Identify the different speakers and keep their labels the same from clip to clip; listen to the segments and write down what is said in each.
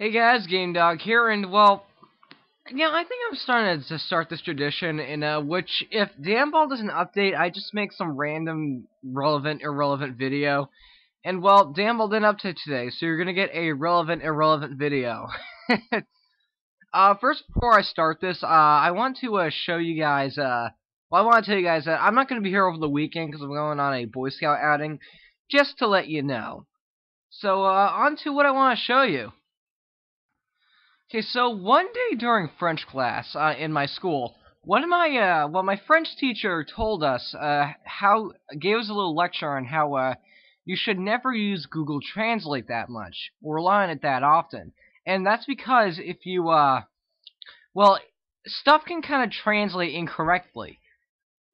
Speaker 1: Hey guys, Game Dog here, and well, yeah, I think I'm starting to start this tradition in which if Ball doesn't update, I just make some random relevant, irrelevant video. And well, Ball didn't update today, so you're gonna get a relevant, irrelevant video. First, before I start this, I want to show you guys. I want to tell you guys that I'm not gonna be here over the weekend because I'm going on a Boy Scout outing, just to let you know. So, on to what I want to show you. Okay, so one day during French class in my school, one of my my French teacher told us gave us a little lecture on how you should never use Google Translate that much or rely on it that often, and that's because if you stuff can kind of translate incorrectly.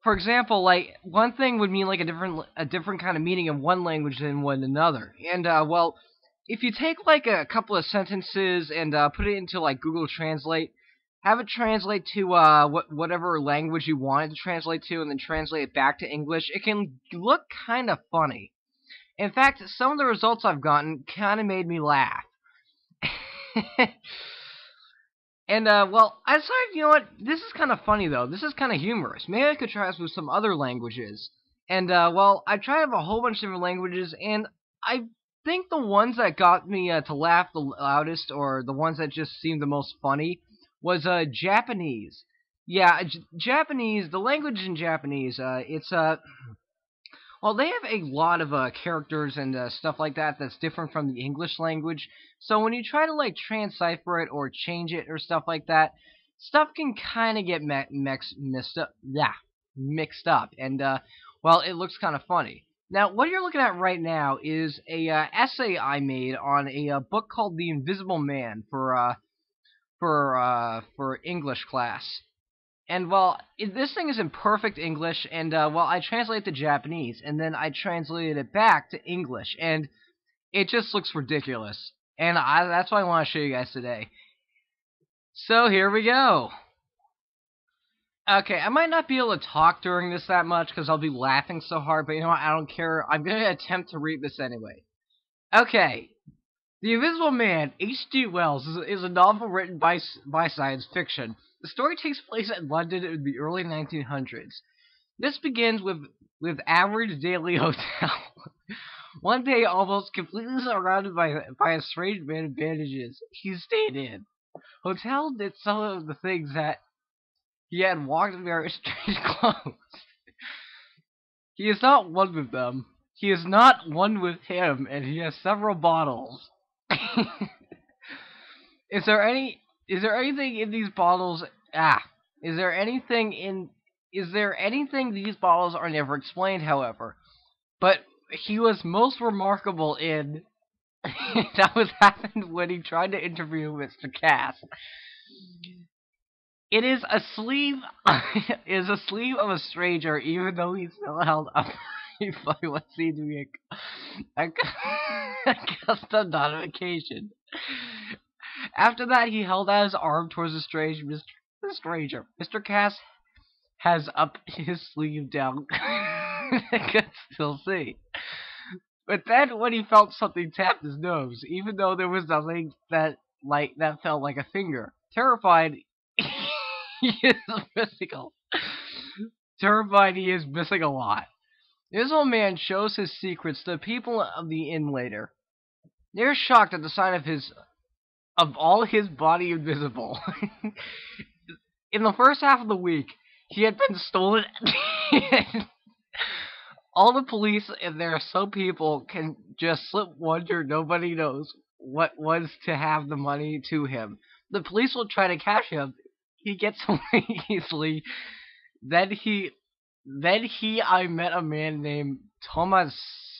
Speaker 1: For example, like one thing would mean like a different kind of meaning in one language than in another, and if you take like a couple of sentences and put it into like Google Translate, have it translate to whatever language you want it to translate to, and then translate it back to English, it can look kind of funny. In fact, some of the results I've gotten kind of made me laugh. And, I decided, you know what, this is kind of funny, though. This is kind of humorous. Maybe I could try this with some other languages. And, I tried a whole bunch of different languages, and I think the ones that got me to laugh the loudest, or the ones that just seemed the most funny, was Japanese. Yeah, Japanese, the language in Japanese, they have a lot of characters and stuff like that that's different from the English language. So when you try to like transcipher it or change it or stuff like that, stuff can kind of get mixed up, and it looks kind of funny. Now, what you're looking at right now is a essay I made on a book called The Invisible Man for English class. And this thing is in perfect English, and I translate to Japanese, and then I translated it back to English, and it just looks ridiculous. And that's what I want to show you guys today. So here we go. Okay, I might not be able to talk during this that much because I'll be laughing so hard, but you know what? I don't care. I'm going to attempt to read this anyway. Okay. The Invisible Man, H.G. Wells, is a novel written by science fiction. The story takes place in London in the early 1900s. This begins with average daily hotel. One day, almost completely surrounded by a strange man in bandages, he stayed in. Hotel did some of the things that he had walked in very strange clothes. He is not one with them. He is not one with him, and he has several bottles. Is there anything in these bottles? Is there anything these bottles are never explained, however. But he was most remarkable in that was happened when he tried to interview Mr. Cass. It is a sleeve of a stranger, even though he's still held up by what seemed to be a custom notification. After that, he held out his arm towards the stranger. Mr. Cass has up his sleeve down. I could still see. But then, when he felt something tap his nose, even though there was nothing that felt like a finger, terrified, he is missing a lot. This old man shows his secrets to the people of the inn later. They're shocked at the sight of all his body invisible. In the first half of the week, he had been stolen. All the police and there are some people can just slip wonder nobody knows what was to have the money to him. The police will try to catch him. He gets away easily. Then I met a man named Thomas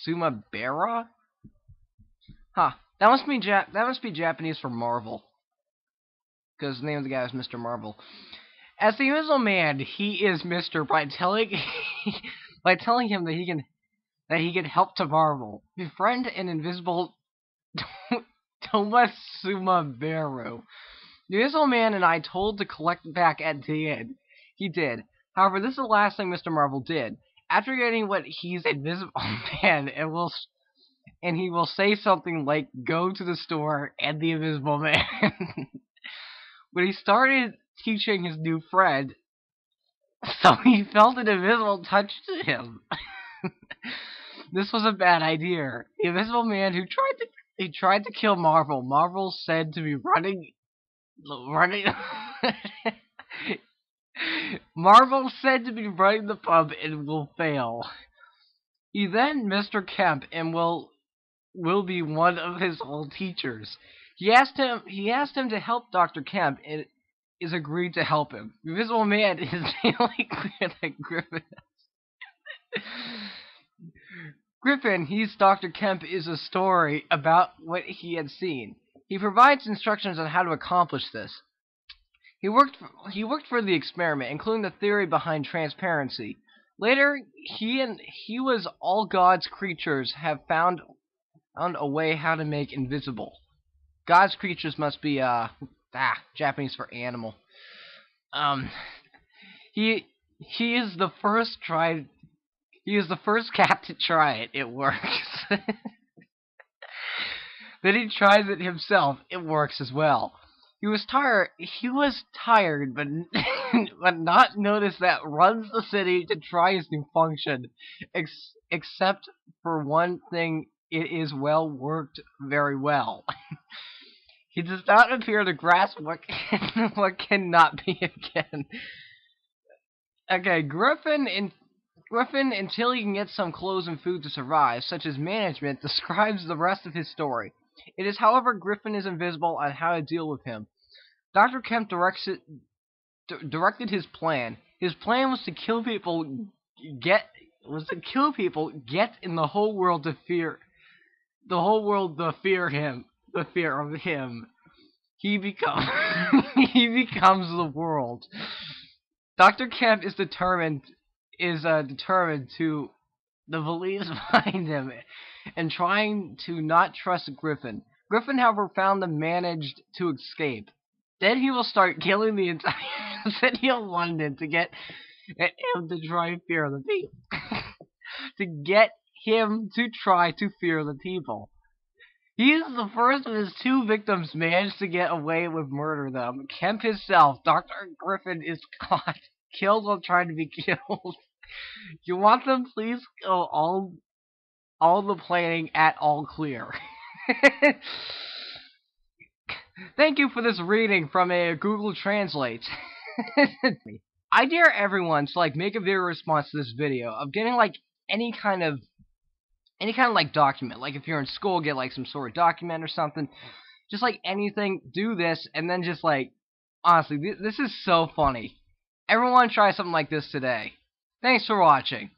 Speaker 1: Sumabera. Huh. That must be Japanese for Marvel. Because the name of the guy is Mr. Marvel. As the Invisible Man, he is Mr. by telling him that he can help to Marvel. Befriend an invisible Thomas Sumaberu. The Invisible Man and I told to collect back at the end. He did. However, this is the last thing Mr. Marvel did. After getting what he's Invisible Man and he will say something like, "Go to the store," and the Invisible Man. When he started teaching his new friend, so he felt an invisible touch to him. This was a bad idea. The Invisible Man who tried to kill Marvel. Marvel said to be running. Marvel said to be running the pub and will fail. He then Mr. Kemp and will be one of his old teachers. He asked him to help Dr. Kemp and is agreed to help him. The Invisible Man is nearly clear that Griffin, he's Dr. Kemp, is a story about what he had seen. He provides instructions on how to accomplish this. He worked for the experiment, including the theory behind transparency. Later, he was all God's creatures have found a way how to make invisible. God's creatures must be Japanese for animal. He is the first cat to try it. It works. Then he tries it himself. It works as well. He was tired, but but not noticed that runs the city to try his new function. Except for one thing, it is well worked very well. He does not appear to grasp what cannot be again. Okay, Griffin, until he can get some clothes and food to survive, such as management, describes the rest of his story. It is, however, Griffin is invisible on how to deal with him. Dr. Kemp directed his plan. His plan was to kill people, get in the whole world to fear him, the fear of him. He becomes the world. Dr. Kemp is determined to the beliefs behind him and trying to not trust Griffin. Griffin, however, managed to escape. Then he will start killing the entire city of London to get him to try and fear the people. To get him to try to fear the people. He is the first of his two victims managed to get away with murder them. Kemp himself, Dr. Griffin, is caught, killed while trying to be killed. You want them, please go all the planning at all clear. Thank you for this reading from a Google Translate. I dare everyone to make a video response to this video of getting any kind of document. Like if you're in school, get some sort of document or something. Just anything, do this, and then just honestly, this is so funny. Everyone try something like this today. Thanks for watching.